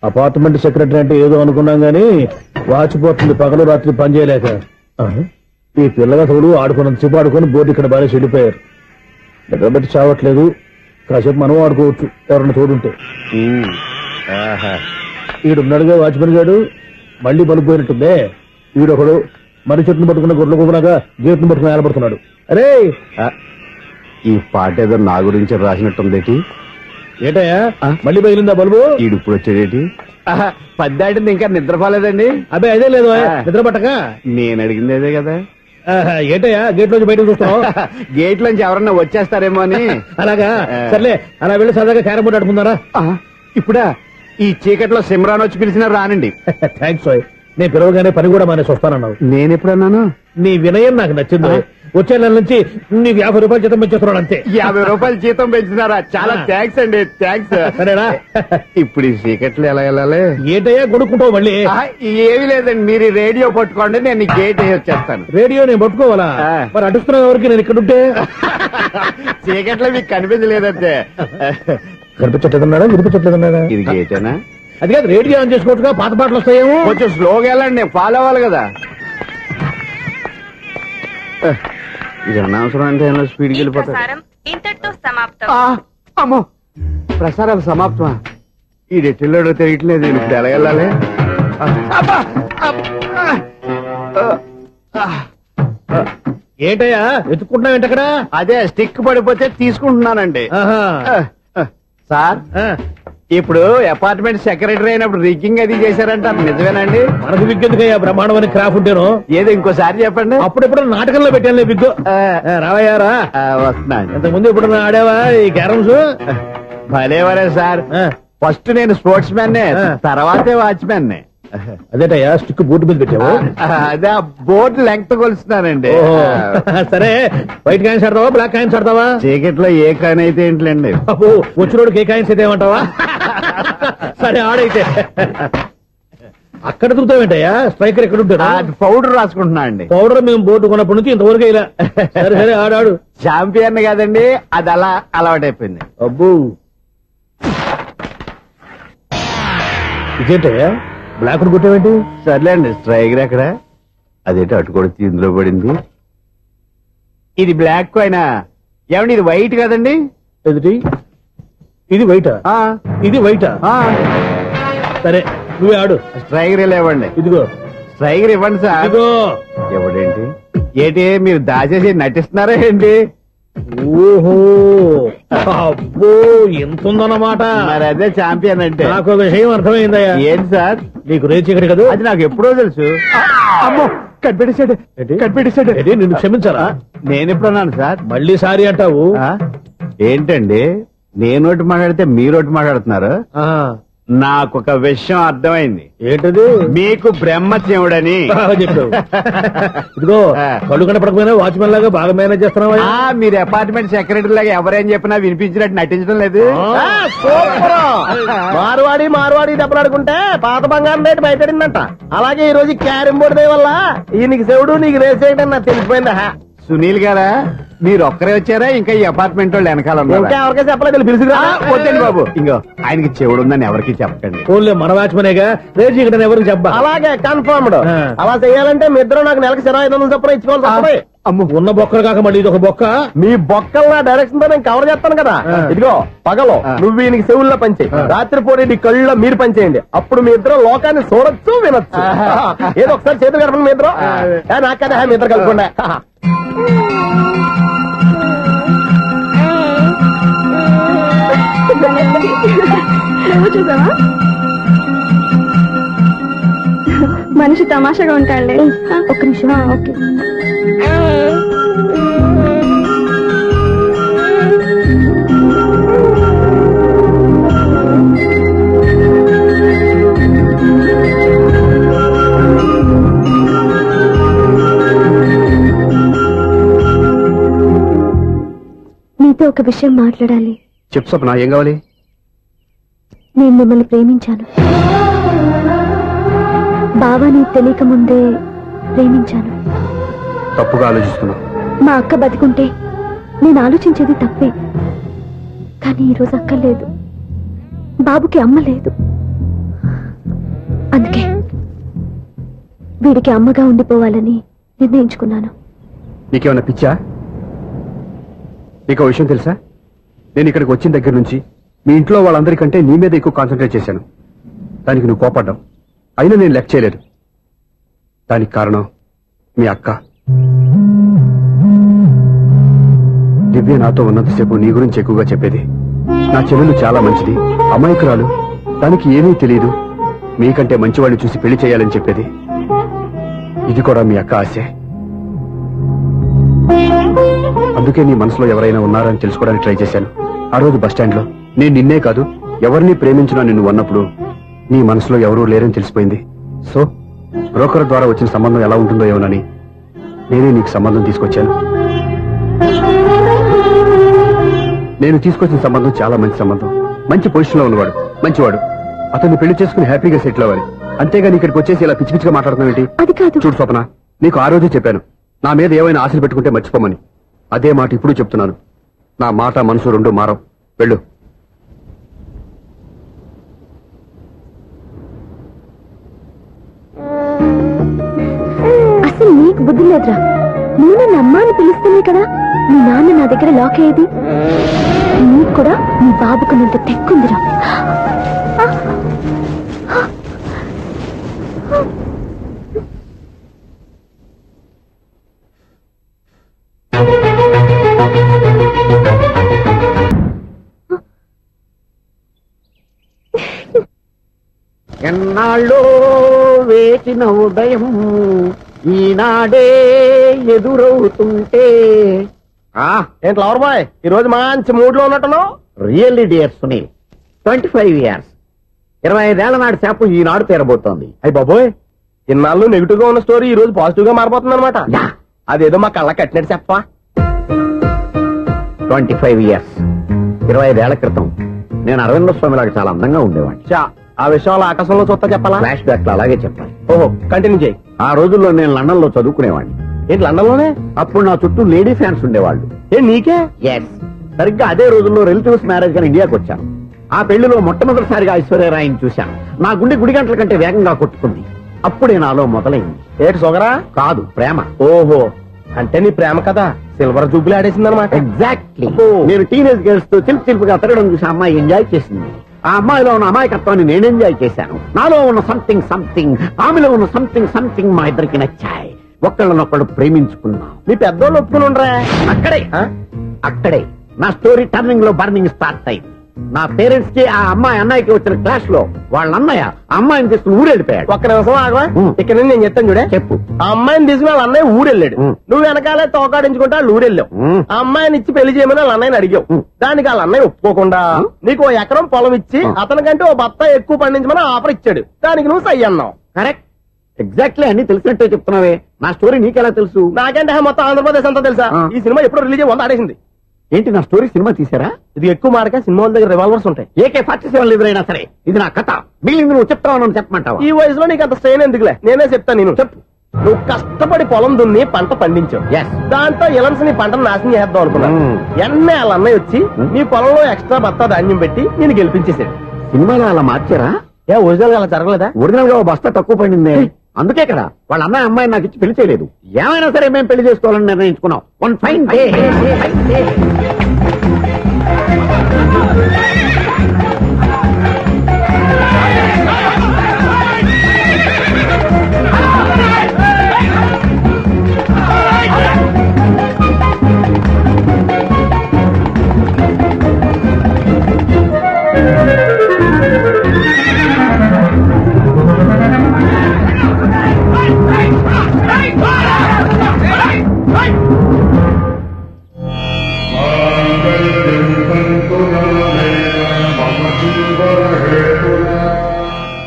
Apartment secretary అంటే ఏదో అనుకున్నాం గానీ వాచిపోతుంది పగలు రాత్రి పని చేయలేక. ఈ పిల్లగా తోడు ఆడుకున్నంతసేపు ఆడుకొని బోర్డు ఇక్కడ బాగా చెడిపోయారు. నిద్రబెట్టి చావట్లేదు. కాసేపు మనం ఆడుకోవచ్చు ఎవరన్నా తోడుంటే. ఈడున్నాడుగా వాచ్మెన్ గాడు, మళ్ళీ బలిపోయినట్టుందే. ఈడొకడు మరి చెట్టును పట్టుకున్న గొడ్ల కుమ్మలాగా గేట్ను పట్టుకుని ఏలబడుతున్నాడు. అరే ఈ పాట ఏదో నా గురించి రాసినట్టుందేటి. ఏటయ్యా మళ్ళీ పగిలిందా బల్బు? ఈడు ఇప్పుడు వచ్చేదేటి? పద్దాటింది ఇంకా నిద్రపోలేదండి. అబ్బాయి అదే లేదు నిద్ర పట్టక. నేను అడిగింది అదే కదా. ఏటయ్యా గేట్ లోంచి బయటకు చూస్తావు? గేట్ లోంచి ఎవరన్నా వచ్చేస్తారేమో అని. అలాగా సర్లే, అలా వెళ్ళి సరదాగా క్యారం బోర్డు ఆడుకుందారా? ఇప్పుడా ఈ చీకట్లో సిమ్రాన్ వచ్చి పిలిచినా రానండి. థ్యాంక్స్. నేను పిలవగానే పని కూడా మానేసి వస్తానన్నావు. నేను ఎప్పుడన్నాను? నీ వినయం నాకు నచ్చింది. వచ్చే నెల నుంచి నీకు 50 రూపాయలు జీతం పెంచేస్తున్నాడు అంతే. 50 రూపాయలు జీతం పెంచినారా? చాలా థ్యాంక్స్ అండి. థ్యాంక్స్. సరేనా? ఇప్పుడు ఈ చీకట్లు ఎలా వెళ్ళాలి? ఏంటయ్యా కొడుకుంటావు మళ్ళీ? ఏమీ లేదండి, మీరు ఈ రేడియో పట్టుకోండి, నేను ఈ గేట్ వేసి వచ్చేస్తాను. రేడియో నేను పట్టుకోవాలా? మరి అడుస్తున్నావు ఎవరికి? నేను ఇక్కడ ఉంటే చీకట్లో మీకు కనిపించలేదంటే. కనిపించట్లేదన్నాడా వినిపించట్లేదన్నాడా? ఇది గేటేనా? అది కాదు, రేడియో ఆన్ చేసుకోవచ్చుగా, పాత పాటలు వస్తాయేమో. కొంచెం స్లోగా వెళ్ళండి, నేను ఫాలో అవ్వాలి కదా. ఇది అనవసరం అంటే స్పీడ్కి వెళ్ళిపోతారు. అమ్మో, ప్రసారాలు సమాప్తమా? ఈ డెట్టిల్లోడో తెలియట్లేదు. ఇప్పుడు ఎలా వెళ్ళాలి? ఏంటయ్యా వెతుక్కుంటున్నావు ఏంటక్కడ? అదే స్టిక్ పడిపోతే తీసుకుంటున్నానండి. సార్, ఇప్పుడు అపార్ట్మెంట్ సెక్రటరీ అయినప్పుడు రిగ్గింగ్ అది చేశారంట, నిజమేనండి? మనకు విగ్గెందుకయ్యా, బ్రహ్మాండమని క్రాఫ్ ఉంటేను. ఏదో ఇంకోసారి చెప్పండి. అప్పుడెప్పుడు నాటకంలో పెట్టాను బిగ్గు. రావయ్యారా? వస్తున్నాను. ఇంతకుముందు ఇప్పుడు ఆడావా ఈ క్యారమ్స్? భలేవరే సార్. ఫస్ట్ నేను స్పోర్ట్స్ మ్యాన్, తర్వాతే వాచ్మెన్. అదేటయ్యా స్టిక్ బోర్డు మీద పెట్టావు? అదే బోర్డు లెంగ్త్ కొలుస్తున్నానండి. సరే, వైట్ కాయిన్స్ ఆడతావా బ్లాక్ కాయిన్స్ ఆడతావా? చీకట్ లో ఏ కాయిన్ అయితే ఏంటండి. వచ్చినోడికి ఏ కాయిన్స్ అయితే ఏమంటావా? సరే ఆడైతే. అక్కడ దూతావేంటయ్యా? స్ట్రైకర్ ఎక్కడ ఉంటాడా? పౌడర్ రాసుకుంటున్నా అండి. పౌడర్ మేము బోర్డు కొన్నప్పటి నుంచి ఇంతవరకు ఇలా. సరే సరే ఆడాడు. చాంపియన్ కాదండి, అది అలా అలవాటైపోయింది. అబ్బో, ఇదేంటయ్యా బ్లాక్ కొట్టేవేంటి? సర్లే అండి, స్ట్రైకర్ ఎక్కడ? అదేంటి అటు కొడితే ఇందులో పడింది. ఇది బ్లాక్ అయినా ఏమండి, ఇది వైట్ కదండి? ఎదుటి ఇది వైటా? ఇది వైటా? సరే నువ్వే ఆడు. స్ట్రైకర్ ఇవ్వండి. ఇదిగో స్ట్రైకర్ ఇవ్వండి సార్. ఇదిగో. ఎవడేంటి ఏంటి మీరు దాచేసి నటిస్తున్నారా ఏంటి? ఓహో, అబ్బో ఎంత ఉందన్నమాట. మరి అదే ఛాంపియన్ అంటే. నాకు ఒక విషయం అర్థమైందయ్యా. ఏంటి సార్? నీకు రేచి ఇక్కడ కదా? అది నాకు ఎప్పుడో తెలుసు. అమ్మో, కనిపెట్టేశాడు కనిపెట్టేశాడు. నిన్ను క్షమించారా? నేను ఎప్పుడన్నాను సార్? మళ్ళీ సారీ అంటావు? ఏంటండి, నేనోటి మాట్లాడితే మీరోటి మాట్లాడుతున్నారు? నాకొక విషయం అర్థమైంది. ఏంటది? మీకు బ్రహ్మత్యముడని చెప్పావు. ఇదిగో, కళ్ళు కనపడకపోయినా వాచ్మెన్ లాగా బాగా మేనేజ్ చేస్తున్నావా? మీరు అపార్ట్మెంట్ సెక్రటరీ లాగా ఎవరేం చెప్పినా వినిపించినట్టు నటించడం లేదు. మార్వాడి దెబ్బలాడుకుంటే పాత బంగారం రేటు బయటడిందంట. అలాగే ఈ రోజు క్యారం బోర్డు వల్ల నీకు శివుడు నీకు రేస్ చేయడం నాకు తెలిసిపోయిందా? సునీల్ గారా, మీరు ఒక్కరే వచ్చారా? ఇంకా ఈ అపార్ట్మెంట్ వాళ్ళు వెనకాల ఎవరికీ చెప్పలేదు, పిలుచుకురా. వద్దండి బాబు, ఇంకో ఆయనకి చెవుడు ఉందని ఎవరికి చెప్పకండి. ఓన్లీ మన వాచ్మనేగా, రేజీ ఇక్కడ ఎవరికి చెప్పా. అలాగే కన్ఫర్మ్డ్. అలా చేయాలంటే మీ ఇద్దరు నాకు నెలకు 2500 చొప్పున ఇచ్చుకోవాలి. అమ్ము, ఉన్న బొక్కలు కాక మళ్ళీ ఇది ఒక బొక్క. మీ బొక్కలు నా డైరెక్షన్ తో నేను కవర్ చేస్తాను కదా. ఇదిగో, పగలో నువ్వు ఈయనకి చెవుల్లో పనిచేయి, రాత్రిపూట నీ కళ్ళలో మీరు పనిచేయండి. అప్పుడు మీ ఇద్దరు లోకాన్ని చూడొచ్చు వినొచ్చు. ఏదో ఒకసారి చేతులు కలపండి మీ ఇద్దరు. నాకదే మీ ఇద్దరు కలుపుకుండా. చూసావా, మనిషి తమాషాగా ఉంటాడులే. ఒక్క నిమిషం. ఓకే. నీతో ఒక విషయం మాట్లాడాలి. చెప్పు స్వప్న, ఏం కావాలి? నేను మిమ్మల్ని ప్రేమించాను. బావా నీకు తెలియక ముందే ప్రేమించాను. తప్పుగా ఆలోచిస్తున్నావు. మా అక్క బతికుంటే నేను ఆలోచించేది తప్పే. కానీ ఈరోజు అక్క లేదు, బాబుకి అమ్మ లేదు. అందుకే వీడికి అమ్మగా ఉండిపోవాలని నిర్ణయించుకున్నాను. నీకేమన్నా పిచ్చా? నీకు విషయం తెలుసా? నేను ఇక్కడికి వచ్చిన దగ్గర నుంచి మీ ఇంట్లో వాళ్ళందరికంటే నీ మీద ఎక్కువ కాన్సన్ట్రేట్ చేశాను. దానికి నువ్వు కోపడ్డావు. అయినా నేను లెక్క చేయలేదు. దానికి కారణం మీ అక్క. దివ్య నాతో ఉన్నంతసేపు నీ గురించి ఎక్కువగా చెప్పేది. నా చెల్లెలు చాలా మంచిది, అమాయకురాలు, దానికి ఏమీ తెలియదు, మీకంటే మంచివాడిని చూసి పెళ్లి చేయాలని చెప్పేది. ఇది కూడా మీ అక్క ఆశే. అందుకే నీ మనసులో ఎవరైనా ఉన్నారని తెలుసుకోవడానికి ట్రై చేశాను. ఆ రోజు బస్టాండ్ లో నేను నిన్నే కాదు ఎవరిని ప్రేమించినా నిన్ను అన్నప్పుడు నీ మనసులో ఎవరూ లేరని తెలిసిపోయింది. సో బ్రోకర్ ద్వారా వచ్చిన సంబంధం ఎలా ఉంటుందో ఏమోనని నేనే నీకు సంబంధం తీసుకొచ్చాను. నేను తీసుకొచ్చిన సంబంధం చాలా మంచి సంబంధం. మంచి పొజిషన్ లో ఉన్నవాడు, మంచివాడు. అతన్ని పెళ్లి చేసుకుని హ్యాపీగా సెటిల్ అవ్వాలి. అంతేగాని ఇక్కడికి వచ్చేసి ఇలా పిచ్చి పిచ్చిగా మాట్లాడుతున్నావు ఏంటి? అది కాదు. చూడు స్వప్న, నీకు ఆ రోజే చెప్పాను నా మీద ఏమైనా ఆశలు పెట్టుకుంటే మర్చిపోమని. అదే మాట ఇప్పుడు చెప్తున్నాను. నా మాట మనసు రెండు మారవు. వెళ్ళు. అసలు నీకు బుద్ధి లేదురా. నువ్వు నన్ను అమ్మా అని పిలుస్తేనే కదా మీ నాన్న నా దగ్గర లాక్ అయ్యేది. నీకు కూడా నీ బాబుకు నింత తెక్కుందిరా. ఎన్నాళ్ళో వేచిన ఉదయం ఈనాడే ఎదురవుతుంటే. ఏంటి లవర్ బాయ్, ఈ రోజు మంచి మూడ్ లో ఉన్నట్టున్నావు. రియల్లీ డియర్ సునీల్, 25 years, 25 ఏళ్ల నాటి శాపం ఈనాడు తీరబోతోంది. అయ్యి బాబోయ్, ఇన్నాళ్ళు నెగిటివ్ గా ఉన్న స్టోరీ ఈ రోజు పాజిటివ్ గా మారిపోతుంది అనమాట. యా. అదేదో మా కళ్ళ కట్టినట్టు చెప్పా. 25 years, 25 ఏళ్ల క్రితం నేను అరవింద స్వామిలాగా చాలా అందంగా ఉండేవాడిని. చా, ఆ విషయంలో ఆకాశంలో చూస్తా చెప్పాలా? ఫ్లాష్ బ్యాక్ లో అలాగే చెప్పాలి. ఓహో, కంటిన్యూ చేయి. ఆ రోజుల్లో నేను లండన్ లో చదువుకునేవాడిని. ఏంటి లండన్ లోనే? అప్పుడు నా చుట్టూ లేడీ ఫ్యాన్స్ ఉండేవాళ్ళు. ఏ నీకే? ఎస్, సరిగ్గా అదే రోజుల్లో రిలేటివ్స్ మ్యారేజ్ గా ఇండియాకి వచ్చాను. ఆ పెళ్లిలో మొట్టమొదటిసారిగా ఐశ్వర్యరాయని చూశాను. నా గుండె గుడి గంటల కంటే వేగంగా కొట్టుకుంది. అప్పుడే నాలో మొదలైంది. ఏటి సొగరా? కాదు, ప్రేమ. ఓహో, అంటే నీ ప్రేమ కదా సిల్వర్ జూబ్లీ ఆడేసింది అనమాట. ఎగ్జాక్ట్లీ. ఓ. నేను టీనేజ్ గర్ల్స్ తో చిలిపి చిలిపిగా తిరగడం చూసి అమ్మాయి ఎంజాయ్ చేసింది. ఆ అమ్మాయిలో ఉన్న అమాయకత్వాన్ని నేను ఎంజాయ్ చేశాను. నాలో ఉన్న సంథింగ్ ఆమెలో ఉన్న సంథింగ్ మా ఇద్దరికి నచ్చాయి. ఒక్కళ్ళనొక్కడు ప్రేమించుకున్నాం. నీ పెద్దోళ్ళు ఒప్పుకుని ఉండరా? అక్కడే నా స్టోరీ టర్నింగ్ లో బర్నింగ్ స్టార్ట్ అయింది. నా పేరెంట్స్ కి ఆ అమ్మాయి అన్నయ్యకి వచ్చిన క్లాష్ లో వాళ్ళ అన్నయ్య ఆ అమ్మాయిని తీసుకుని ఊరెళ్ళిపోయాడు. ఒక్క నిమిషం ఆగవా? ఇక్కడ నుంచి నేను చెప్తాను చూడే. చెప్పు. ఆ అమ్మాయిని తీసుకుని వాళ్ళ అన్నయ్య ఊరెళ్ళాడు. ఉం. నువ్వు వెనకాలే తోకాడించుకుంటా వాళ్ళు ఊరెళ్ళావు. ఉం. ఆ అమ్మాయిని ఇచ్చి పెళ్లి చేయమని వాళ్ళ అన్నయ్యని అడిగావు. ఉం. దానికి వాళ్ళ అన్నయ్య ఒప్పుకోకుండా నీకు 1 ఎకరం పొలం ఇచ్చి ఉం. అతనికంటే ఓ బత్త ఎక్కువ పండించమని ఆఫర్ ఇచ్చాడు. దానికి నువ్వు సై అన్నావు. కరెక్ట్, ఎగ్జాక్ట్లీ అన్ని తెలిసినట్టే చెప్తున్నావే. నా స్టోరీ నీకెలా తెలుసు? నాకంటే మొత్తం ఆంధ్రప్రదేశ్ అంతా తెలుసా? ఆ. ఈ సినిమా ఎప్పుడు రిలీజ్ 100 ఆడేసింది. ఏంటి, నా స్టోరీ సినిమా తీసారా? ఇది ఎక్కువ మాడక సినిమాల దగ్గర రివాల్వర్స్ ఉంటాయి. AK-47 ఎదురైనా సరే ఇది నా కథ. మిగిలింది నువ్వు చెప్తావు చెప్పమంటావా? ఈ వయసులో నీకు అంత స్ట్రెయిన్ ఎందుకులే, నేనే చెప్తాను. నేను చెప్పు. నువ్వు కష్టపడి పొలం దున్ని పంట పండించావు. Yes. దాంతో ఇలన్స్ నీ పంటను నాశనం చేద్దాం అనుకున్నా. Hmm. ఎన్నే వాళ్ళ అన్నయ్య వచ్చి నీ పొలంలో ఎక్స్ట్రా బత్తా ధాన్యం పెట్టి నేను గెలిపించేసాడు. సినిమాలో అలా మార్చారా? ఏ ఒరిజినల్ గా అలా జరగలేదా? ఒరిజినల్ గా ఓ బస్తా తక్కువ పడింది. అందుకే కదా వాళ్ళ అమ్మాయి అమ్మాయిని నాకు ఇచ్చి పెళ్లి చేయలేదు. ఏమైనా సరే మేము పెళ్లి చేసుకోవాలని నిర్ణయించుకున్నాం. One fine day.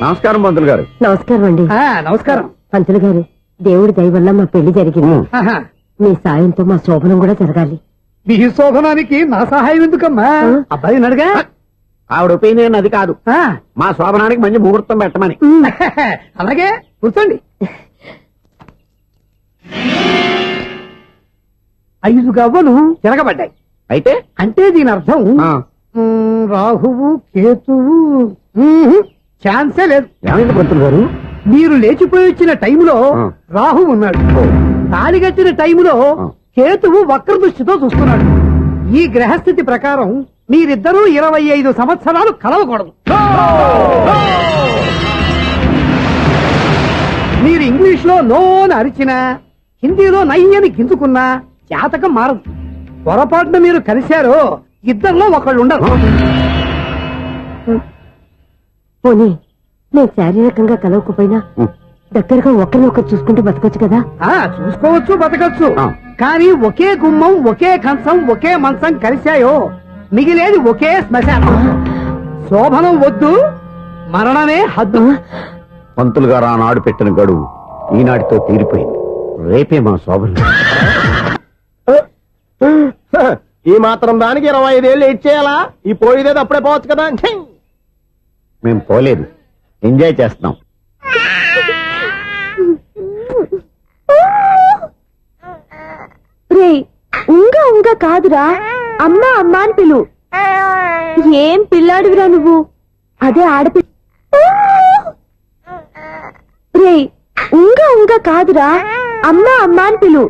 నమస్కారం పంతులు గారు. నమస్కారం అండి. నమస్కారం. పంతులు గారు, దేవుడి దయ వల్ల మా పెళ్లి జరిగింది. ఆహా. మీ సాయంతో మా శోభనం కూడా జరగాలి. మీ శోభనానికి నా సహాయం ఎందుకమ్మా? అబ్బాయి అడగా. ఆవిడ ఒపీనియన్ అది కాదు. ఆ, మా శోభనానికి మంచి ముహూర్తం పెట్టమని. అలాగే కూర్చోండి. 5 గవ్వలు తిరగబడ్డాయి. అయితే అంటే దీని అర్థం ఆ, రాహువు కేతువు ఛాన్సే లేదు. ఏమైంది పంతులు గారు? మీరు లేచిపోయి వచ్చిన టైంలో ఆ. రాహు ఉన్నాడు. తాళిగట్టిన టైంలో ఆ. కేతువు వక్ర దృష్టితో చూస్తున్నాడు. ఈ గ్రహస్థితి ప్రకారం మీరిద్దరూ 25 సంవత్సరాలు కలవకూడదు. మీరు ఇంగ్లీష్ లో నో అని అరిచినా, హిందీలో నై అని గింజుకున్నా జాతకం మారదు. పొరపాటున మీరు కలిశారో ఇద్దరిలో ఒకళ్ళు ఉండరు. పోనీ నేను శారీరకంగా కలవకపోయినా దగ్గరగా ఒకరినొకరు చూసుకుంటూ బతకొచ్చు కదా. చూసుకోవచ్చు, బతకచ్చు. ఆ. కానీ ఒకే గుమ్మం, ఒకే కంచం, ఒకే మంచం కలిశాయో మిగిలేది ఒకే శ్మశానం. శోభనం వద్దు, మరణమే హద్దు. పంతులు గారు ఆనాడు పెట్టిన గడువు ఈనాటితో తీరిపోయింది. రేపే మా శోభనం. ఈ మాత్రం దానికి 25 ఏళ్ళు ఏడ్ చేయాలా? ఈ పోయేదేదో అప్పుడే పోవచ్చు కదా. ఛీ! మేము పోలేదు, ఎంజాయ్ చేస్తున్నాం. రే ఉంగా ఉంగా కాదురా, అమ్మా అమ్మా అని పిలు. ఏం పిల్లాడివిరా నువ్వు? అదే ఆడపిల్ల. రే ఉంగా ఉంగా కాదురా, అమ్మా అమ్మా అని పిలు.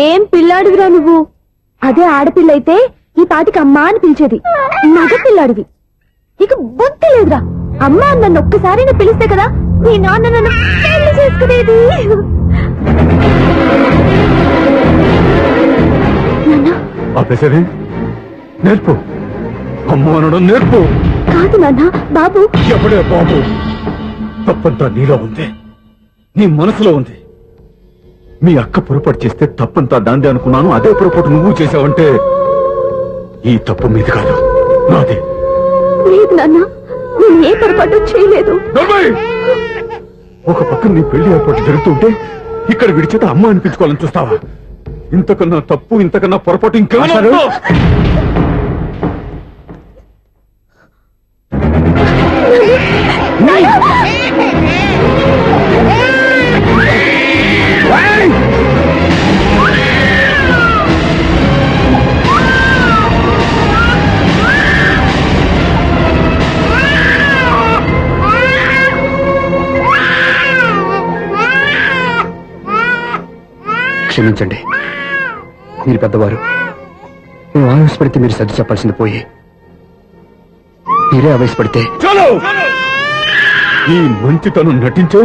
ఏం పిల్లాడివిరా నువ్వు? అదే ఆడపిల్ల అయితే ఈ పాటికి అమ్మా అని పిలిచేది. మగ పిల్లాడివి. ఇక బుద్ధి లేదురా. అమ్మా నన్ను ఒక్కసారైనా పిలిస్తే కదా నీ నాన్న నన్ను పెళ్లి చేసుకునేది. నాన్న ఆపేసరి నేర్పు, అమ్మ అనడం నేర్పు. కాదు నాన్న, బాబు. ఎప్పుడే బాబు, తప్పంతా నీలో ఉంది, నీ మనసులో ఉంది. మీ అక్క పొరపాటు చేస్తే తప్పంతా దాందే అనుకున్నాను. అదే పొరపాటు నువ్వు చేసావంటే ఈ తప్పు మీది కాదు, నాది. లేదు నాన్న, నేను ఏ పొరపాటు చేయలేదు. నవ్వయ్! ఒక పక్కన నీ పెళ్లి ఏర్పాటు జరుగుతుంటే ఇక్కడ విడిచేత అమ్మ అనిపించుకోవాలని చూస్తావా? ఇంతకన్నా తప్పు, ఇంతకన్నా పొరపాటు ఇంకేమన్నా? క్షమించండి, మీరు పెద్దవారు. మేము ఆవేశపడితే మీరు సర్ది చెప్పాల్సింది పోయి మీరే ఆవేశపడితే ఈ మంచితనం నటించే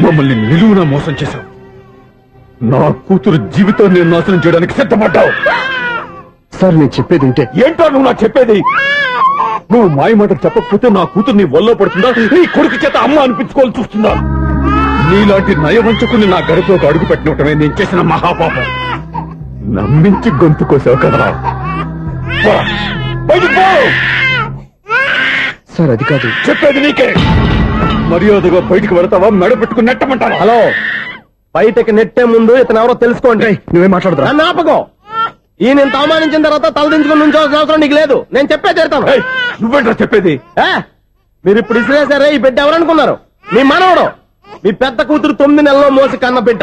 మమ్మల్ని నిలువున మోసం చేశావు. నా కూతురు జీవితాన్ని నాశనం చేయడానికి సిద్ధపడ్డావు. సార్ నేను చెప్పేది ఉంటే ఏంటో నువ్వు నాకు చెప్పేది? నువ్వు మాయ మాటలు చెప్పకపోతే నా కూతురు నీ వల్ల పడుతుందా, నీ కొడుకు చేత అమ్మ అనిపించుకోవాలని చూస్తుందా? నీలాంటి నయవంచుకుని నా గడపలోకి అడుగు పెట్టినటమే నేను చేసిన మహాపాపం. నమ్మించి గొంతు కోసావు కదా. పో, బయటికి పో. సార్ అది కాదు చెప్పేది నీకే. మర్యాదగా బయటికి వెళతావా, మెడ పెట్టుకుని నెట్టమంటావా? హలో, బయటకి నెట్టే ముందు ఇతను ఎవరో తెలుసుకోండి. నువ్వేం మాట్లాడతా? నన్ను ఆపకో. ఈయన ఇంత అవమానించిన తర్వాత తలదించుకుని నుంచోవాల్సిన అవసరం నీకు లేదు. నేను చెప్పే తీరుతాను. నువ్వేంట్రా చెప్పేది? మీరు ఇప్పుడు ఇసిరేసారే, ఈ బిడ్డ ఎవరనుకున్నారు? మీ మనవడు, మీ పెద్ద కూతురు 9 నెలల్లో మోసి కన్న బిడ్డ.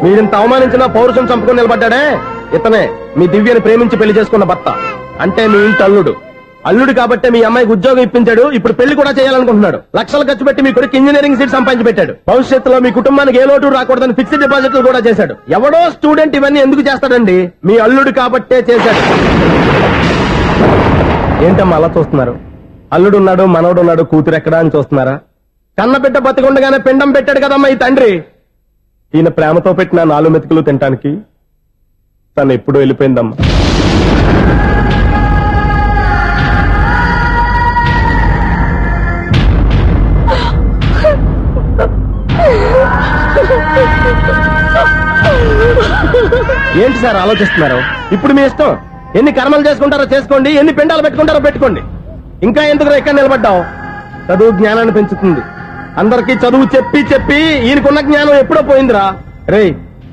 మీరింత అవమానించిన పౌరుషం చంపుకొని నిలబడ్డాడే ఇతనే మీ దివ్యని ప్రేమించి పెళ్లి చేసుకున్న భర్త. అంటే మీ ఇంటి అల్లుడు. అల్లుడు కాబట్టే మీ అమ్మాయికి ఉద్యోగం ఇప్పించాడు. ఇప్పుడు పెళ్లి కూడా చేయాలనుకుంటున్నాడు. లక్షలు ఖర్చు పెట్టి మీ కొడుకు ఇంజనీరింగ్ సీట్ సంపాదించి పెట్టాడు. భవిష్యత్తులో మీ కుటుంబానికి ఏ లోటు రాకూడదని ఫిక్స్డ్ డిపాజిట్లు కూడా చేశాడు. ఎవడో స్టూడెంట్ ఇవన్నీ ఎందుకు చేస్తాడండి? మీ అల్లుడు కాబట్టే చేశాడు. ఏంటమ్మా అలా చూస్తున్నారు? అల్లుడు ఉన్నాడు, మనవడు ఉన్నాడు, కూతురు ఎక్కడా అని చూస్తున్నారా? కన్నబిడ్డ బతికుండగానే పిండం పెట్టాడు కదమ్మా ఈ తండ్రి. ఈయన ప్రేమతో పెట్టిన 4 మెతుకులు తినటానికి తను ఎప్పుడూ వెళ్ళిపోయిందమ్మా. ఏంటి సార్ ఆలోచిస్తున్నారు? ఇప్పుడు మీ ఇష్టం. ఎన్ని కర్మలు చేసుకుంటారో చేసుకోండి, ఎన్ని పిండాలు పెట్టుకుంటారో పెట్టుకోండి. ఇంకా ఎందుకు ఎక్కడ నిలబడ్డావు? చదువు జ్ఞానాన్ని పెంచుతుంది. అందరికీ చదువు చెప్పి చెప్పి ఈయనకున్న జ్ఞానం ఎప్పుడో పోయిందిరా. రే,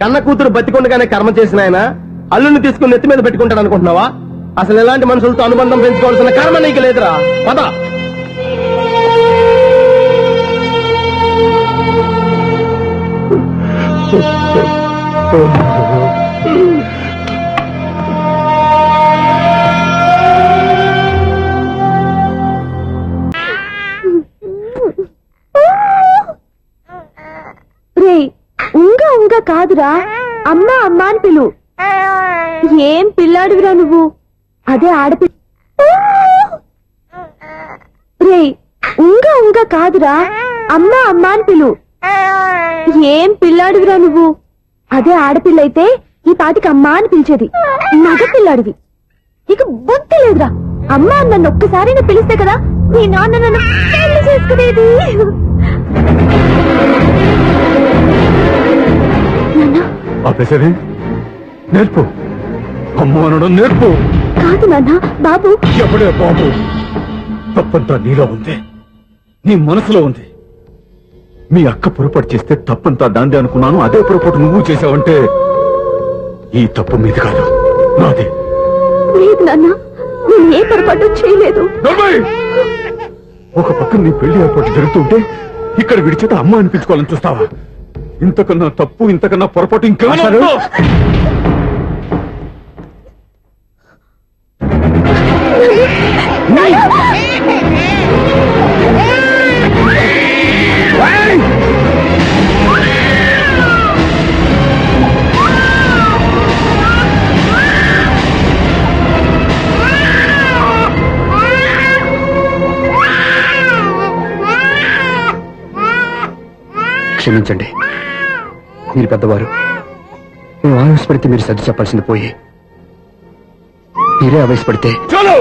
కన్న కూతురు బతికొండగానే కర్మ చేసిన ఆయన అల్లుని తీసుకుని నెత్తి మీద పెట్టుకుంటాడు అనుకుంటున్నావా? అసలు ఎలాంటి మనుషులతో అనుబంధం పెంచుకోవాల్సిన కర్మ నీకు లేదురా. పద. కాదురా, అమ్మా అమ్మా అని పిలు. ఏం పిల్లాడివిరా నువ్వు, అదే ఆడపిల్ల. రే, ఉంగా కాదురా, అమ్మా అమ్మా అని పిలు. ఏం పిల్లాడివిరా నువ్వు, అదే ఆడపిల్ల అయితే ఈ పాటికి అమ్మా అని పిలిచేది. మగ పిల్లాడివి, నీకు బుద్ధి లేదురా. అమ్మా నన్ను ఒక్కసారి పిలిస్తే కదా నీ నాన్న నన్ను పెళ్లి చేసుకునేది. ఆపేసరి నేర్పు, అమ్మ అనడం నేర్పు. కాదు నాన్న, బాబు. ఎప్పుడే బాబు, తప్పంతా నీలో ఉంది, నీ మనసులో ఉంది. మీ అక్క పొరపాటు చేస్తే తప్పంతా దాందే అనుకున్నాను, అదే పొరపాటు నువ్వు చేసావంటే ఈ తప్పు మీది కాదు, నాది. లేదు నాన్న, నేను ఏ పొరపాటు చేయలేదు. ఒక పక్కన నీ పెళ్లి ఏర్పాటు జరుగుతుంటే ఇక్కడ విడిచేత అమ్మ అనిపించుకోవాలని చూస్తావా? ఇంతకన్నా తప్పు, ఇంతకన్నా పొరపాటు ఇంకేమన్నా? క్షమించండి, మీరు పెద్దవారు. మేము ఆవేశపడితే మీరు సర్ది చెప్పాల్సింది పోయి మీరే ఆవేశపడితే చాలు.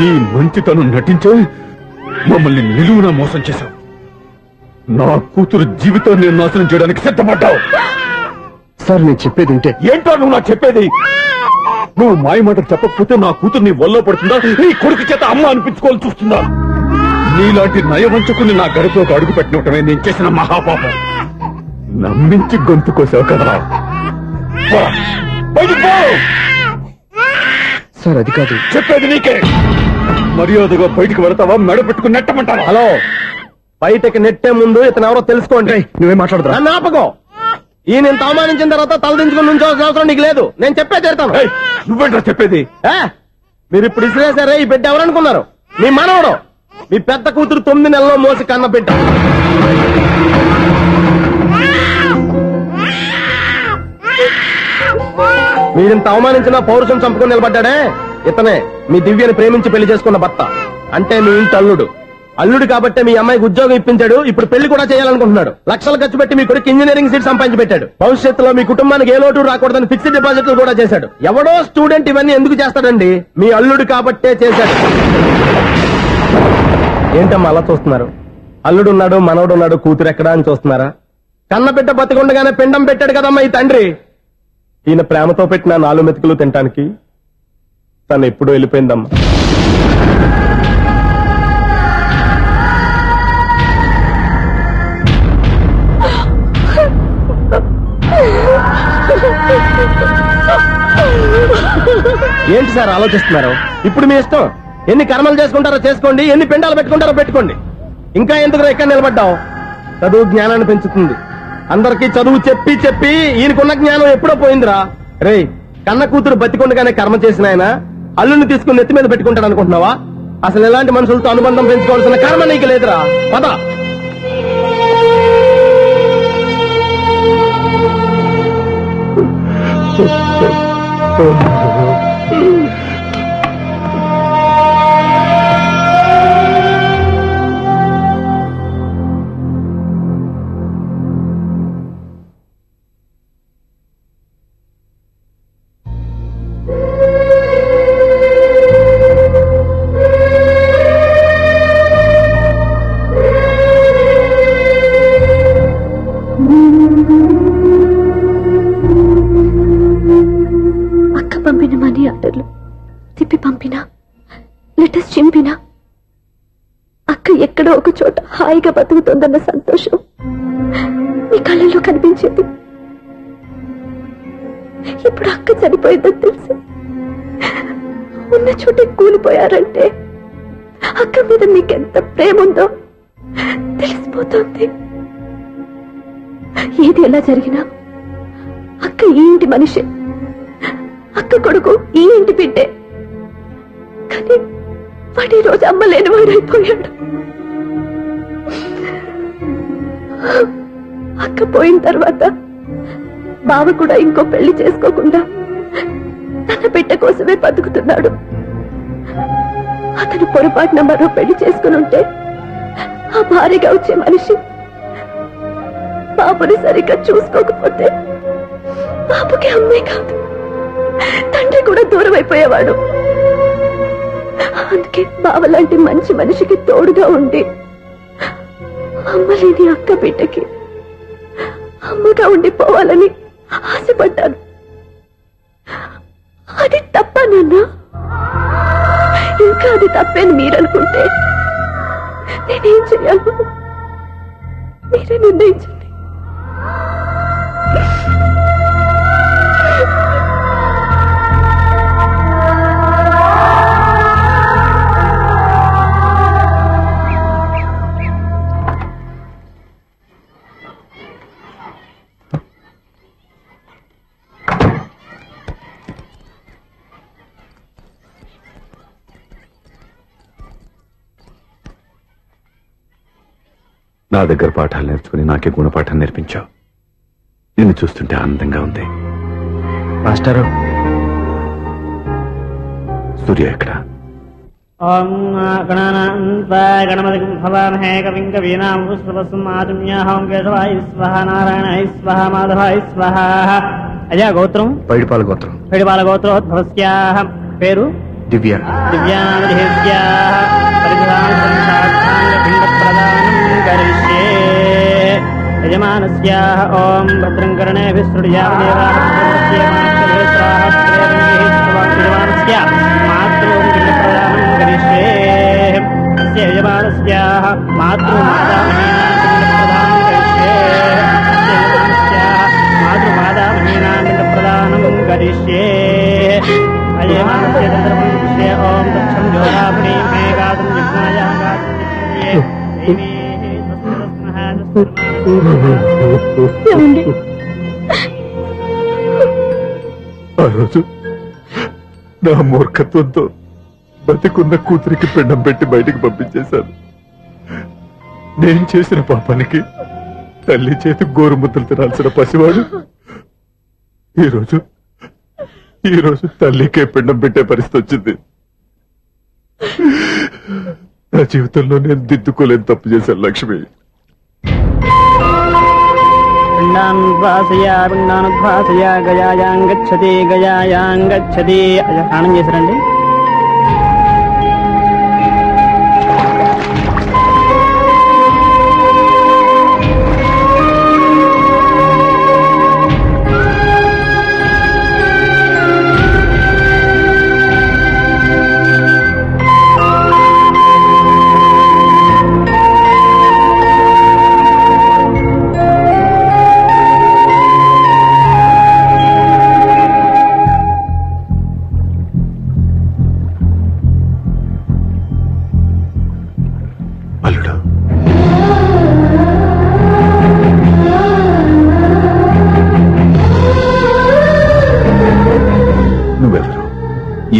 ఈ మంచితనం నటించే మమ్మల్ని నిలువునా మోసం చేశావు. నా కూతురు జీవితాన్ని నాశనం చేయడానికి సిద్ధపడ్డావు. సార్, నేను చెప్పేది ఉంటే ఏంటో నువ్వు నాకు చెప్పేది? నువ్వు మాయ మాటలు చెప్పకపోతే నా కూతురు నీ వల్ల పడుతుందా, నీ కొడుకు చేత అమ్మ అనిపించుకోవాలని చూస్తుందా? నీలాంటి నయవంచుకుని నా గడపలోకి అడుగు పెట్టినటమే నేను చేసిన మహాపాపం. నమ్మించి గొంతు కోసావు కదా. సార్, అది కాదు చెప్పేది నీకే. మర్యాదగా బయటికి వెళతావా, మెడ పెట్టుకుని నెట్టమంటావా? హలో, బయటకి నెట్టే ముందు ఇతను ఎవరో తెలుసుకోండి. నువ్వేం మాట్లాడుతున్నా? నన్ను ఆపకో. ఈయన ఇంత అవమానించిన తర్వాత తలదించుకుని నుంచోవాల్సిన అవసరం నీకు లేదు. నేను చెప్పే తీరుతాను. నువ్వేంటో చెప్పేది? మీరు ఇప్పుడు ఇసిరేసారే, ఈ బిడ్డ ఎవరనుకున్నారు? మీ మనవడు, మీ పెద్ద కూతురు 9 నెలల్లో మోసి కన్న బిడ్డ. మీరింత అవమానించిన పౌరుషం చంపుకొని నిలబడ్డాడే ఇతనే మీ దివ్యని ప్రేమించి పెళ్లి చేసుకున్న భర్త. అంటే మీ ఇంటి అల్లుడు. అల్లుడు కాబట్టే మీ అమ్మాయికి ఉద్యోగం ఇప్పించాడు. ఇప్పుడు పెళ్లి కూడా చేయాలనుకుంటున్నాడు. లక్షలు ఖర్చు పెట్టి మీ కొడుకు ఇంజనీరింగ్ సీట్ సంపాదించి పెట్టాడు. భవిష్యత్తులో మీ కుటుంబానికి ఏ లోటు రాకూడదని ఫిక్స్డ్ డిపాజిట్లు కూడా చేశాడు. ఎవడో స్టూడెంట్ ఇవన్నీ ఎందుకు చేస్తాడండి? మీ అల్లుడు కాబట్టే చేశాడు. ఏంటమ్మా అలా చూస్తున్నారు? అల్లుడున్నాడు, మనవడున్నాడు, కూతురు ఎక్కడా అని చూస్తున్నారా? కన్నబిడ్డ బతికుండగానే పిండం పెట్టాడు కదమ్మా ఈ తండ్రి. ఈయన ప్రేమతో పెట్టిన 4 మెతుకులు తినటానికి తను ఎప్పుడూ వెళ్ళిపోయిందమ్మా. ఏంటి సార్ ఆలోచిస్తున్నారు? ఇప్పుడు మీ ఇష్టం. ఎన్ని కర్మలు చేసుకుంటారో చేసుకోండి, ఎన్ని పిండాలు పెట్టుకుంటారో పెట్టుకోండి. ఇంకా ఎందుకు ఎక్కడ నిలబడ్డావు? చదువు జ్ఞానాన్ని పెంచుతుంది. అందరికీ చదువు చెప్పి చెప్పి ఈయనకున్న జ్ఞానం ఎప్పుడో పోయిందిరా. రే, కన్న కూతురు బతికొండగానే కర్మ చేసిన ఆయన అల్లుని తీసుకుని నెత్తి మీద పెట్టుకుంటాడు అనుకుంటున్నావా? అసలు ఎలాంటి మనుషులతో అనుబంధం పెంచుకోవాల్సిన కర్మ నీకు లేదురా. పద. పంపిన మనీ ఆర్డర్లు తిప్పి పంపినా, లెటర్స్ చింపినా అక్క ఎక్కడో ఒక చోట హాయిగా బతుకుతోందన్న సంతోషం మీ కళ్ళల్లో కనిపించేది. ఇప్పుడు అక్క చనిపోయిందని తెలిసి ఉన్న చోటే కూలిపోయారంటే అక్క మీద మీకెంత ప్రేమ ఉందో తెలిసిపోతుంది. ఏది ఎలా జరిగినా అక్క ఈ ఇంటి మనిషి, అక్క కొడుకు ఈ ఇంటి బిడ్డే. కానీ వాడి రోజు అమ్మ లేనివాడైపోయాడు. అక్క పోయిన తర్వాత బావ కూడా ఇంకో పెళ్లి చేసుకోకుండా తన బిడ్డ కోసమే బతుకుతున్నాడు. అతను పొరపాటున మరో పెళ్లి చేసుకుని ఉంటే ఆ భారీగా వచ్చే మనిషి బాబుని సరిగ్గా చూసుకోకపోతే బాబుకి అమ్మే కాదు తండ్రి కూడా దూరం అయిపోయేవాడు. అందుకే బావలాంటి మంచి మనిషికి తోడుగా ఉండి అమ్మలేని అక్క బిడ్డకి అమ్మగా ఉండిపోవాలని ఆశపడ్డాను. అది తప్ప నాన్న? ఇంకా అది తప్పేని మీరనుకుంటే నేనేం చెయ్యాలి? మీరే నిర్ణయించండి. నా దగ్గర పాఠాలు నేర్చుకుని నాకే గుణపాఠం నేర్పించావు. నిన్ను చూస్తుంటే ఆనందంగా ఉంది. మాస్టారు, సూర్య ఎక్కడ? ఓం గణమతి భవామహే కవిం కవీనాం పుష్పవస్మాతుమ్యాహం కేశవాయ స్వహ నారాయణాయ స్వహ మాధవాయ స్వహ. అజా గోత్రం పైడిపాల గోత్రం. పైడిపాల గోత్రోద్భవస్యాః. పేరు దివ్య. దివ్యానామధేస్యాః. యజమానస్యాః. ఓం భద్రం కర్ణేభిः శృణుయామ దేవాः. యజమానస్యాః మాతృం పిండప్రదానం కరిష్యే. అస్య యజమానస్యాః మాతృమాతామహీనాం పిండప్రదానం కరిష్యే. అస్య యజమానస్యాః మాతృమాతామహీనాం పిండప్రదానం కరిష్యే. అజయమానస్య చంద్రమం కరిష్యే. ఓం దక్షం జ్యోతాపుణీం మేఘాతం జిహ్నాయాం గాతం జిహ్నయే. ఏమండి? ఆ రోజు నా మూర్ఖత్వంతో బతికున్న కూతురికి పిండం పెట్టి బయటికి పంపించేశాను. నేను చేసిన పాపానికి తల్లి చేతి గోరుముద్దలు తినాల్సిన పసివాడు ఈ రోజు తల్లికే పిండం పెట్టే పరిస్థితి వచ్చింది. నా జీవితంలో నేను దిద్దుకోలేని తప్పు చేశాను లక్ష్మి. పిండానుద్వాసయ గయాయాం గచ్చతి. స్నానం చేశారండి?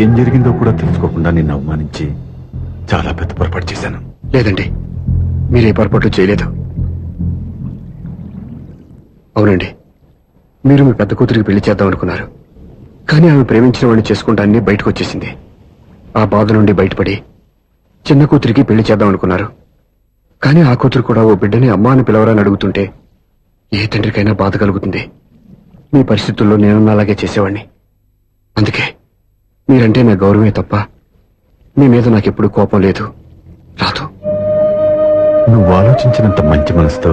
ఏం జరిగిందో కూడా తెలుసుకోకుండా నిన్ను అవమానించి చాలా పెద్ద పొరపాటు చేశాను. లేదండి, మీరే పొరపాటు చేయలేదు. అవునండి, మీరు మీ పెద్ద కూతురికి పెళ్లి చేద్దాం అనుకున్నారు. కానీ ఆమె ప్రేమించిన వాడిని చేసుకుంటానని బయటకు వచ్చేసింది. ఆ బాధ నుండి బయటపడి చిన్న కూతురికి పెళ్లి చేద్దాం అనుకున్నారు. కానీ ఆ కూతురు కూడా ఓ బిడ్డని అమ్మా అని పిలవరని అడుగుతుంటే ఏ తండ్రికైనా బాధ కలుగుతుంది. మీ పరిస్థితుల్లో నేనున్న అలాగే చేసేవాడిని. అందుకే మీరంటే నా గౌరవమే తప్ప మీ మీద నాకెప్పుడు కోపం లేదు, రాదు. నువ్వు ఆలోచించినంత మంచి మనసుతో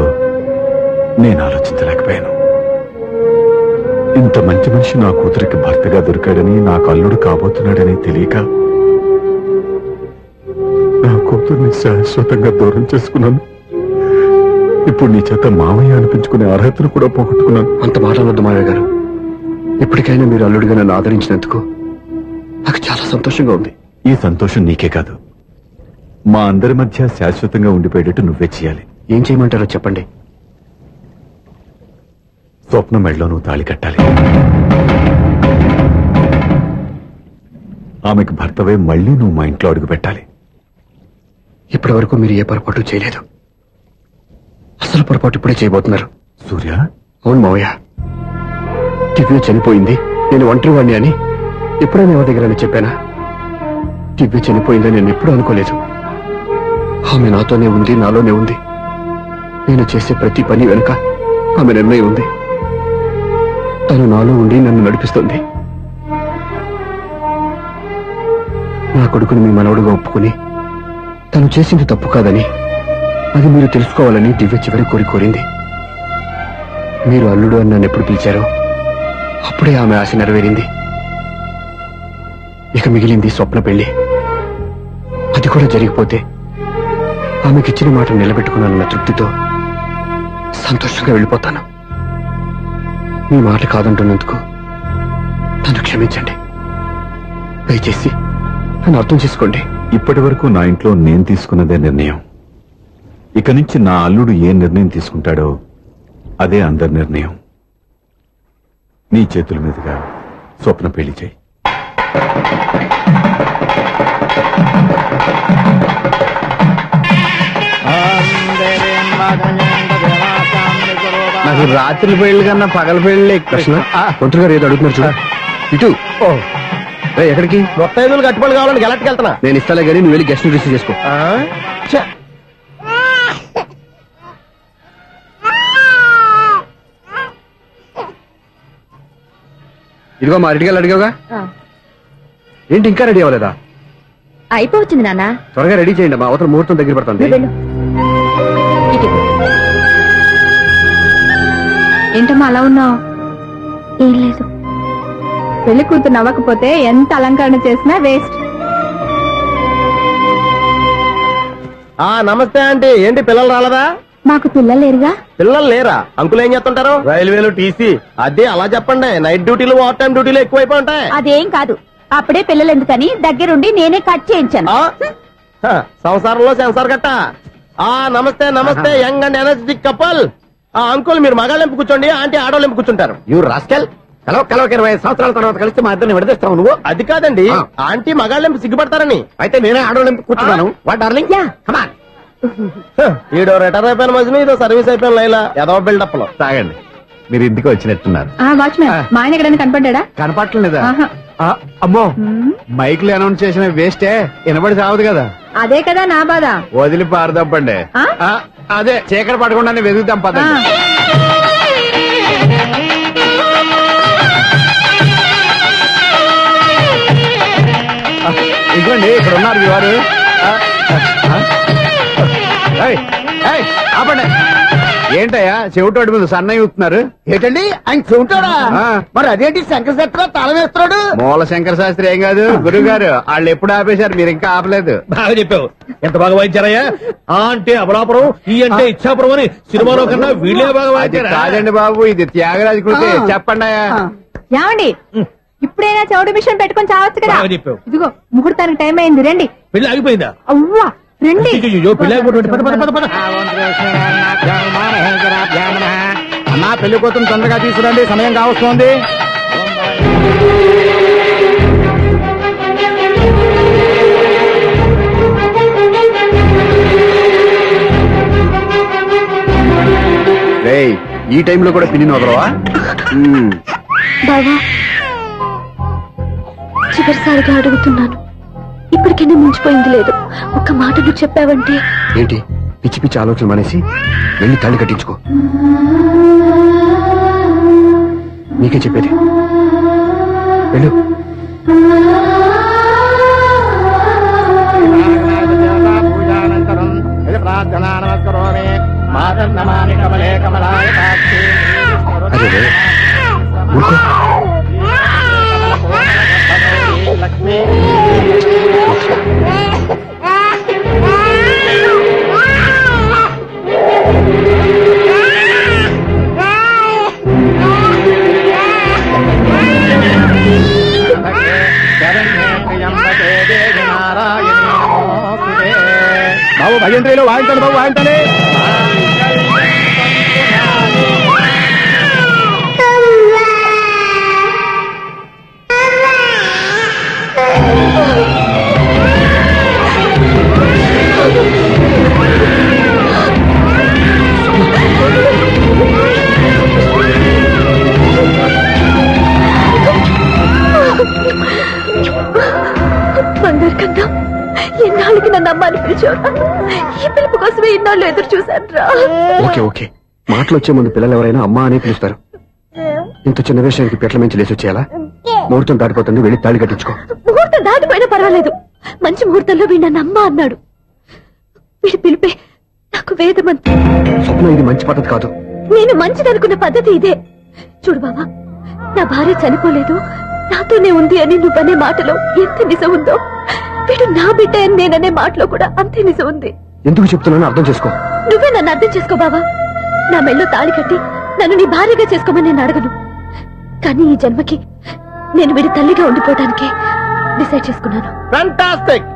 నేను ఆలోచించలేకపోయాను. ఇంత మంచి మనిషి నా కూతురికి భర్తగా దొరికాడని, నాకు అల్లుడు కాబోతున్నాడని తెలియక నా కూతుర్ని శాశ్వతంగా దూరం చేసుకున్నాను. ఇప్పుడు నీ చేత మామయ్య అనిపించుకునే అర్హతను కూడా పోగొట్టుకున్నాను. అంత మాటలొద్దు మావయ్య గారు. ఇప్పటికైనా మీరు అల్లుడిగా నన్ను ఆదరించినందుకు నాకు చాలా సంతోషంగా ఉంది. ఈ సంతోషం నీకే కాదు, మా అందరి మధ్య శాశ్వతంగా ఉండిపోయేటట్టు నువ్వే చేయాలి. ఏం చేయమంటారో చెప్పండి. స్వప్న మెడలో నువ్వు తాళి కట్టాలి. ఆమెకు భర్తవే మళ్ళీ నువ్వు మా ఇంట్లో అడుగు పెట్టాలి. ఇప్పటి వరకు మీరు ఏ పొరపాటు చేయలేదు. అసలు పొరపాటు ఇప్పుడే చేయబోతున్నారు. సూర్య, అవును మావయ్య, దివ్య చనిపోయింది, నేను ఒంటరివాణ్ణి అని ఎప్పుడైనా ఎవరి దగ్గర చెప్పానా? దివ్య చనిపోయిందని నేను ఎప్పుడూ అనుకోలేదు. ఆమె నాతోనే ఉంది, నాలోనే ఉంది. నేను చేసే ప్రతి పని వెనుక ఆమె నిర్ణయం ఉంది. తను నాలో ఉండి నన్ను నడిపిస్తుంది. నా కొడుకుని మీ మనవడుగా ఒప్పుకుని తను చేసింది తప్పు కాదని, అది మీరు తెలుసుకోవాలని దివ్య చివరి కోరింది. మీరు అల్లుడు అని నన్ను ఎప్పుడు పిలిచారో అప్పుడే ఆమె ఆశ నెరవేరింది. ఇక మిగిలింది స్వప్న పెళ్లి. అది కూడా జరిగిపోతే ఆమెకిచ్చిన మాట నిలబెట్టుకున్నానన్న తృప్తితో సంతోషంగా వెళ్ళిపోతాను. మీ మాట కాదంటున్నందుకు నన్ను క్షమించండి. దయచేసి నన్ను అర్థం చేసుకోండి. ఇప్పటి వరకు నా ఇంట్లో నేను తీసుకున్నదే నిర్ణయం. ఇక నుంచి నా అల్లుడు ఏ నిర్ణయం తీసుకుంటాడో అదే అందరి నిర్ణయం. నీ చేతుల మీదుగా స్వప్న పెళ్లి చేయి. నాకు రాత్రి పెళ్లి కన్నా పగల పెళ్లి కృష్ణ, మంత్రి గారు ఏదో అడుగుతున్నారు చూడ. ఇటు ఎక్కడికి? మొత్తం ఐదులు కట్టుబడి కావాలని గెలట్కి వెళ్తున్నా. నేను ఇస్తాలే గానీ నువ్వు వెళ్ళి గెస్ట్ రిసీవ్ చేసుకో. ఇదిగో మా రెడీగా అడిగావుగా, ఏంటి ఇంకా రెడీ అవ్వలేదా? అయిపోవచ్చింది నాన్న. త్వరగా రెడీ చేయండి, మా అవతల ముహూర్తం దగ్గర పడుతుంది. ఏంటమ్మా అలా ఉన్నావు? ఏం లేదు. పెళ్లి కూతురు నవ్వకపోతే ఎంత అలంకరణ చేసినా వేస్ట్. నమస్తే ఆంటీ. ఏంటి పిల్లలు రాలేదా? మాకు పిల్లలు లేరుగా. పిల్లలు లేరా? అంకులు ఏం చేస్తుంటారు? రైల్వేలు, టీసీ. అదే అలా చెప్పండి. నైట్ డ్యూటీలు, ఓవర్ టైం డ్యూటీలు ఎక్కువైపోయి ఉంటాయి. అదేం కాదు, అప్పుడే పిల్లలు ఎందుకని దగ్గరుండి నేనే కట్ చేయించాను. సంసారంలో సెన్సార్ గట్ట. నమస్తే నమస్తే, young and energetic couple. Uncle మీరు మగాళ్ళు ఎంపు కూర్చోండి, ఆంటీ ఆడోళ్ళు ఎంపు కూర్చుంటారు. యూ రాస్కెల్, కలవ 20 సంవత్సరాల తర్వాత కలిస్తే మా ఇద్దరిని విడదీస్తావు నువ్వు. అది కాదండి, ఆంటీ మగాళ్ళు ఎంపు సిగ్గుపడతారని. అయితే నేనే ఆడోళ్ళని కూర్చున్నాను. What darling, come on. ఈడో రిటైర్ అయిపోయిన మధ్యన ఇదో సర్వీస్ అయిపోయిన లైలా ఏదో బిల్డప్ లో. తాగండి, మీరు ఇంటికి వచ్చినట్టున్నారు. వాచ్మెన్ మా ఆయన ఎక్కడైనా కనపడ్డా? కనపట్లేదా? అమ్మో, మైక్ లో అనౌన్స్ చేసిన వేస్టే, వినబడి సావదు కదా. అదే కదా నా బాధ. వదిలి పారదప్పండి. అదే చీకటి పడకుండానే వెతుకుతాం పదండి. ఇదిగోండి ఇక్కడ ఉన్నారు మీ వారు. ఆపండి. ఏంటయ్యా చెవిటోడి మీద సన్నయ్య చూస్తున్నారు? ఏంటండి ఆయన చెబుతాడా? మరి అదేంటి శంకర శెట్టిలో తల వేస్తున్నాడు? మూల శంకర శాస్త్రి ఏం కాదు, గురువు గారు. వాళ్ళు ఎప్పుడు ఆపేశారు, మీరు ఇంకా ఆపలేదు. బాగా చెప్పావు. ఎంత బాగా వాయించారయ్యా. ఆ అంటే అమలాపురం, ఈ అంటే ఇచ్చాపురం అని సినిమాలో కన్నా వీళ్ళే బాగా అది వాయించారా? కాదండి బాబు, ఇది త్యాగరాజ కృతి. చెప్పండి అయ్యా. ఏమండి, ఇప్పుడైనా చౌడు మిషన్ పెట్టుకొని చావచ్చు కదా. బాగా చెప్పావు. ఇదిగో ముహూర్తానికి టైం అయింది, రండి. పెళ్లి ఆగిపోయిందా? అవ్వా రండి. అయ్యో, పెళ్లి ఆగిపోతుంది. పద పద పద పద. అమ్మా పెళ్లి కూతురు తొందరగా తీసుకురండి, సమయం కావస్తోంది. ఈ టైంలో కూడా పిన్ని వదలవా? బావా, చివరిసారిగా అడుగుతున్నాను, ఇప్పటికైనా మించిపోయింది లేదు. ఒక్క మాట నువ్వు చెప్పావంటే. ఏంటి పిచ్చి పిచ్చి ఆలోచన మానేసి వెళ్ళి తాళి కట్టించుకో. నీకే చెప్పేది, వెళ్ళు. అదే ఊరుకో. బాబు భజంత్రిలో వాయించండి బాబు, వాయించాలి. బంగారు కన్నా ఎన్నాళ్ళకి నన్ను అమ్మ అని పిలిచావురా. ఈ పిలుపు కోసమే ఇన్నాళ్ళు ఎదురు చూశాను రా. ఓకే ఓకే, మాటలు వచ్చే ముందు పిల్లలు ఎవరైనా అమ్మా అనే పిలుస్తారు. ఇంత చిన్న విషయానికి పెట్ల మించి లేచి వచ్చేయాలా? ముహూర్తం దాటిపోతుంది, వెళ్ళి తాళి కట్టించుకో. ముహూర్తం దాటిపోయినా పర్వాలేదు, మంచి ముహూర్తంలో వీడు నన్ను అమ్మ అన్నాడు. వీడి పిలిపే నాకు వేదమంతి. స్వప్న, ఇది మంచి పద్ధతి కాదు. నేను మంచిదనుకున్న పద్ధతి ఇదే. చూడు బాబా, నా భార్య చనిపోలేదు, నాతోనే ఉంది అని నువ్వనే మాటలో ఎంత నిజం ఉందో, వీడు నా బిడ్డ అని నేననే మాటలో కూడా అంతే నిజం ఉంది. ఎందుకు చెప్తున్నానో అర్థం చేసుకో. నువ్వే నన్ను అర్థం చేసుకో బాబా. నా మెళ్ళో తాళి కట్టి నన్ను నీ భార్యగా చేసుకోమని నేను అడగను. కానీ ఈ జన్మకి నేను వీడి తల్లిగా ఉండిపోవడానికి డిసైడ్ చేసుకున్నాను. ఫ్యాంటాస్టిక్.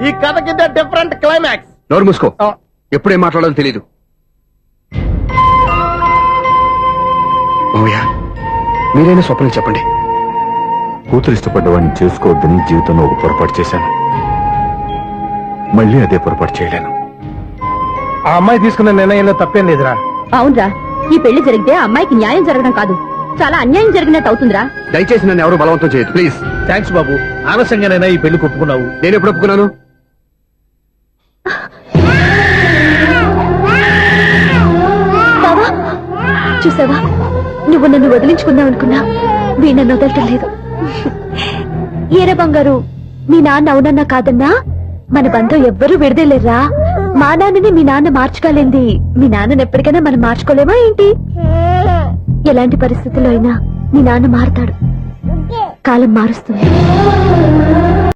ఈ కథకి డిఫరెంట్ క్లైమాక్స్. నోరు మూసుకో, ఎప్పుడేం మాట్లాడాలో తెలీదు. మావయ్య, మీరైనా స్వప్నకి చెప్పండి. కూతురు ఇష్టపడ్డవాడిని చేసుకోవద్దని జీవితంలో ఒక పొరపాటు చేశాను. మళ్ళీ అదే పొరపాటు చేయలేను. ఆ అమ్మాయి తీసుకున్న నిర్ణయంలో తప్పేం లేదురా. అవునరా, ఈ పెళ్లి జరిగితే అమ్మాయికి న్యాయం జరగడం కాదు, చాలా అన్యాయం జరిగినట్టు అవుతుందిరా. దయచేసి నన్ను ఎవరు బలవంతం చేయదు ప్లీజ్. థ్యాంక్స్ బాబు, ఆలస్యంగానైనా ఈ పెళ్లి ఒప్పుకున్నావు. నేను ఎప్పుడు ఒప్పుకున్నాను? బావా, చూసావా, నువ్వు నన్ను వదిలించుకుందాం అనుకున్నా వీ నన్ను వదలటం లేదు. ఏరే బంగారు, మీ నాన్న అవునన్నా కాదన్నా మన బంధం ఎవ్వరూ విడదలేరా. మా నాన్నని మీ నాన్న మార్చుకోలేంది, మీ నాన్నని ఎప్పటికైనా మనం మార్చుకోలేమా ఏంటి? ఎలాంటి పరిస్థితుల్లో అయినా మీ నాన్న మారుతాడు, కాలం మారుస్తుంది.